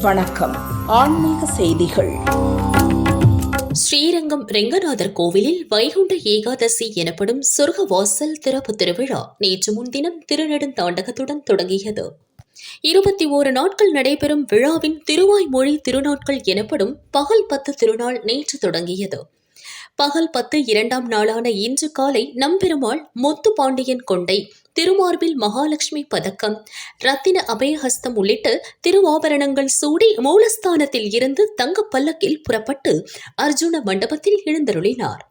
வணக்கம். ஆன்மீக செய்திகள். ஸ்ரீரங்கம் ரெங்கநாதர் கோவிலில் வைகுண்ட ஏகாதசி எனப்படும் சொர்க்கவாசல் திறப்பு திருவிழா நேற்று முன்தினம் திருநெடுந்தாண்டகத்துடன் தொடங்கியது. 21 நாட்கள் நடைபெறும் விழாவின் திருவாய்மொழி திருநாட்கள் எனப்படும் பகல் 10 திருநாள் நேற்று தொடங்கியது. பகல் 10 இரண்டாம் நாளான இன்று காலை நம்பெருமாள் முத்து பாண்டியன் கொண்டை, திருமார்பில் மகாலட்சுமி பதக்கம், ரத்தின அபயஹஸ்தம் உள்ளிட்ட திருவாபரணங்கள் சூடி மூலஸ்தானத்தில் இருந்து தங்கப் பல்லக்கில் புறப்பட்டு அர்ஜுன மண்டபத்தில் எழுந்தருளினார்.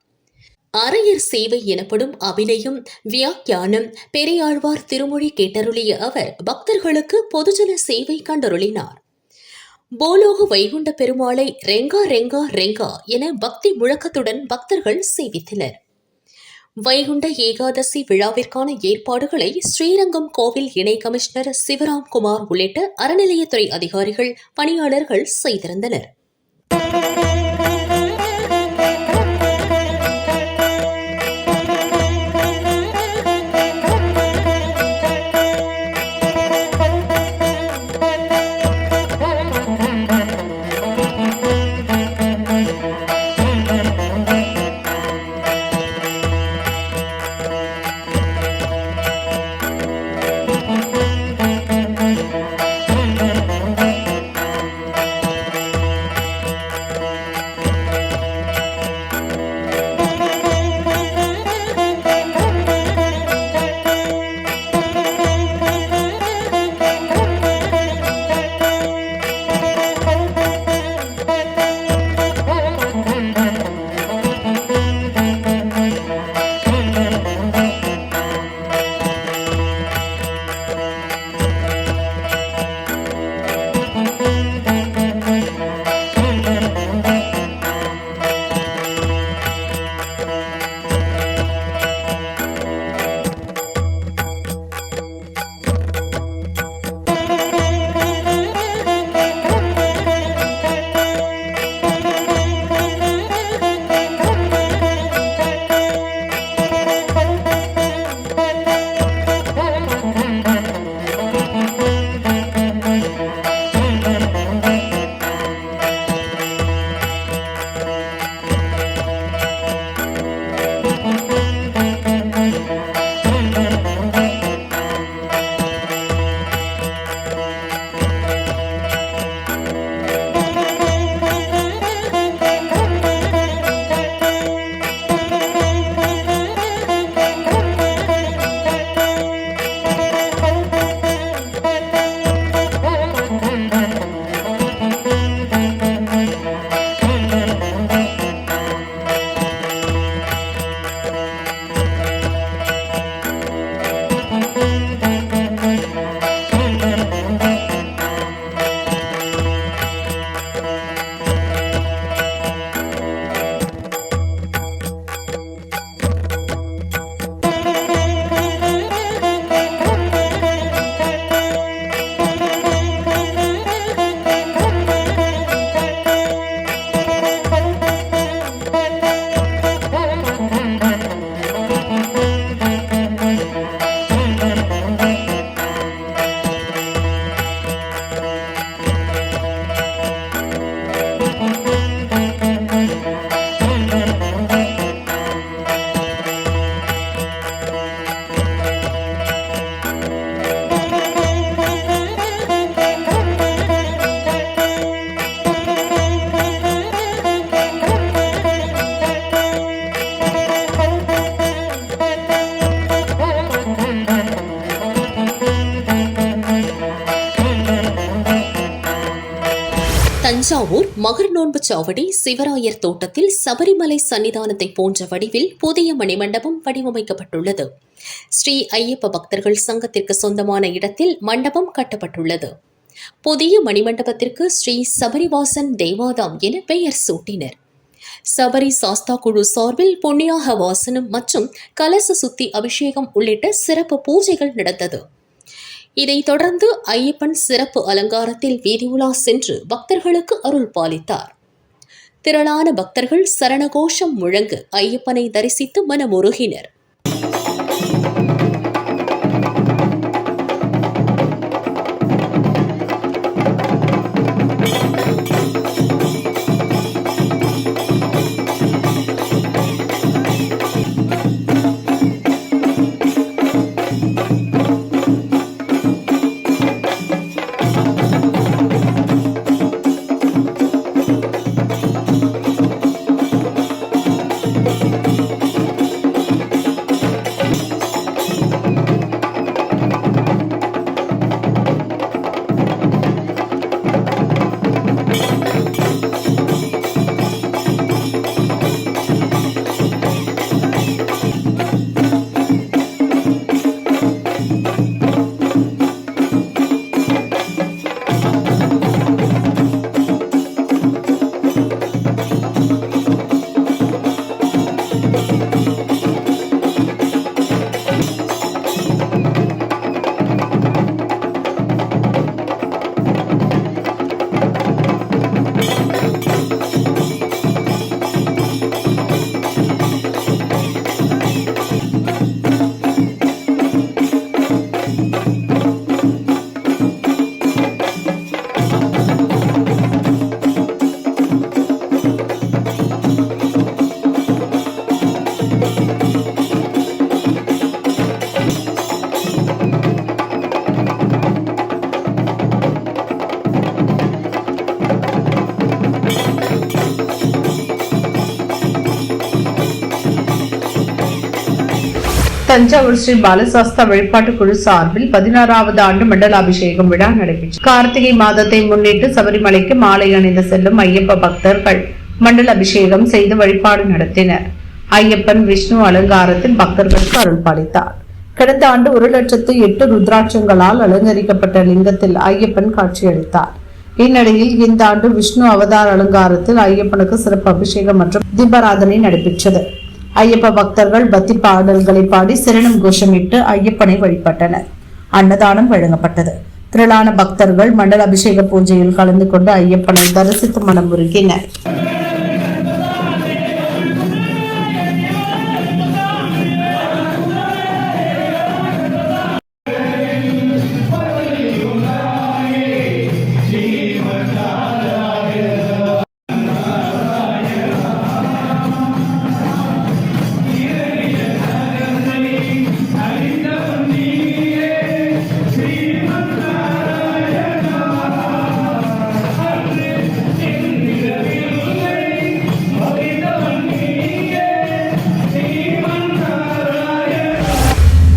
அரையர் சேவை எனப்படும் அபிநயம், வியாக்கியானம், பெரியாழ்வார் திருமொழி கேட்டருளிய அவர் பக்தர்களுக்கு பொதுஜன சேவை கண்டருளினார். போலோக வைகுண்ட பெருமாளை ரெங்கா ரெங்கா ரெங்கா என பக்தி முழக்கத்துடன் பக்தர்கள் சேவித்தனர். வைகுண்ட ஏகாதசி விழாவிற்கான ஏற்பாடுகளை ஸ்ரீரங்கம் கோவில் இணை கமிஷனர் சிவராம்குமார் உள்ளிட்ட அறநிலையத்துறை அதிகாரிகள், பணியாளர்கள் செய்திருந்தனர். தஞ்சாவூர் மகர் நோன்பு சாவடி சிவராயர் தோட்டத்தில் சபரிமலை சன்னிதானத்தை போன்ற வடிவில் புதிய மணிமண்டபம் வடிவமைக்கப்பட்டுள்ளது. ஸ்ரீ ஐயப்ப பக்தர்கள் சங்கத்திற்கு சொந்தமான இடத்தில் மண்டபம் கட்டப்பட்டுள்ளது. புதிய மணிமண்டபத்திற்கு ஸ்ரீ சபரிவாசன் தேவாதாம் என பெயர் சூட்டினர். சபரி சாஸ்தா குழு சார்பில் புண்ணியாக வாசனம் மற்றும் கலச சுத்தி அபிஷேகம் உள்ளிட்ட சிறப்பு பூஜைகள் நடந்தது. இதைத் தொடர்ந்து ஐயப்பன் சிறப்பு அலங்காரத்தில் வீதியுலா சென்று பக்தர்களுக்கு அருள் பாலித்தார். திரளான பக்தர்கள் சரணகோஷம் முழங்க ஐயப்பனை தரிசித்து மனமுருகினர். தஞ்சாவூர் ஸ்ரீ பாலசாஸ்தா வழிபாட்டு குழு சார்பில் 16வது ஆண்டு மண்டல அபிஷேகம் விழா நடைபெற்றது. கார்த்திகை மாதத்தை முன்னிட்டு சபரிமலைக்கு மாலை அணிந்து செல்லும் ஐயப்ப பக்தர்கள் மண்டல அபிஷேகம் செய்து வழிபாடு நடத்தினர். ஐயப்பன் விஷ்ணு அலங்காரத்தில் பக்தர்களுக்கு அருள் பாலித்தார். கடந்த ஆண்டு 1,08,000 ருத்ராட்சங்களால் அலங்கரிக்கப்பட்ட லிங்கத்தில் ஐயப்பன் காட்சியளித்தார். இந்நிலையில் இந்த ஆண்டு விஷ்ணு அவதார அலங்காரத்தில் ஐயப்பனுக்கு சிறப்பு அபிஷேகம் மற்றும் தீபாராதனை நடைபெற்றது. ஐயப்ப பக்தர்கள் பக்தி பாடல்களை பாடி சிரணம் கோஷமிட்டு ஐயப்பனை வழிபட்டனர். அன்னதானம் வழங்கப்பட்டது. திரளான பக்தர்கள் மண்டல அபிஷேக பூஜையில் கலந்து கொண்டு ஐயப்பனை தரிசித்து மனம் உருகினர்.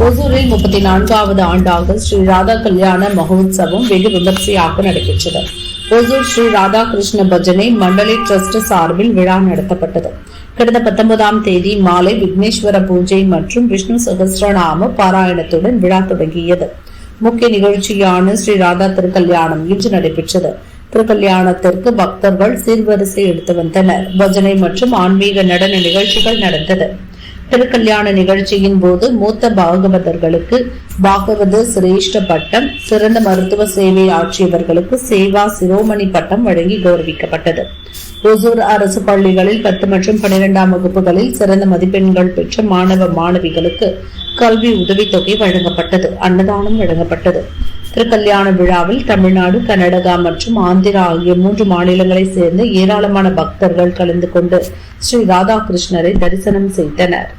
ஓசூரில் 34வது ஆண்டாக ஸ்ரீ ராதா கல்யாண மகோத்சவம் வெகு விமர்சையாக நடைபெற்றது. ஓசூர் ஸ்ரீ ராதாகிருஷ்ண பஜனை மண்டலி டிரஸ்ட் சார்பில் விழா நடத்தப்பட்டது. கடந்த 19ஆம் தேதி மாலை விக்னேஸ்வர பூஜை மற்றும் விஷ்ணு சகஸ்ரநாம பாராயணத்துடன் விழா தொடங்கியது. முக்கிய நிகழ்ச்சியான ஸ்ரீ ராதா திருக்கல்யாணம் இன்று நடைபெற்றது. திருக்கல்யாணத்திற்கு பக்தர்கள் சீர்வரிசை எடுத்து வந்தனர். பஜனை மற்றும் ஆன்மீக நடன நிகழ்ச்சிகள் நடந்தது. திருக்கல்யாண நிகழ்ச்சியின் போது மூத்த பாகவதர்களுக்கு பாகவத சிரேஷ்ட பட்டம், சிறந்த மருத்துவ சேவை ஆற்றியவர்களுக்கு சேவா சிரோமணி பட்டம் வழங்கி கௌரவிக்கப்பட்டது. ஓசூர் அரசு பள்ளிகளில் 10 மற்றும் 12ஆம் வகுப்புகளில் சிறந்த மதிப்பெண்கள் பெற்ற மாணவ மாணவிகளுக்கு கல்வி உதவித்தொகை வழங்கப்பட்டது. அன்னதானம் வழங்கப்பட்டது. திருக்கல்யாண விழாவில் தமிழ்நாடு, கர்நாடகா மற்றும் ஆந்திரா ஆகிய 3 மாநிலங்களைச் சேர்ந்த ஏராளமான பக்தர்கள் கலந்து கொண்டு ஸ்ரீ ராதாகிருஷ்ணரை தரிசனம் செய்தனர்.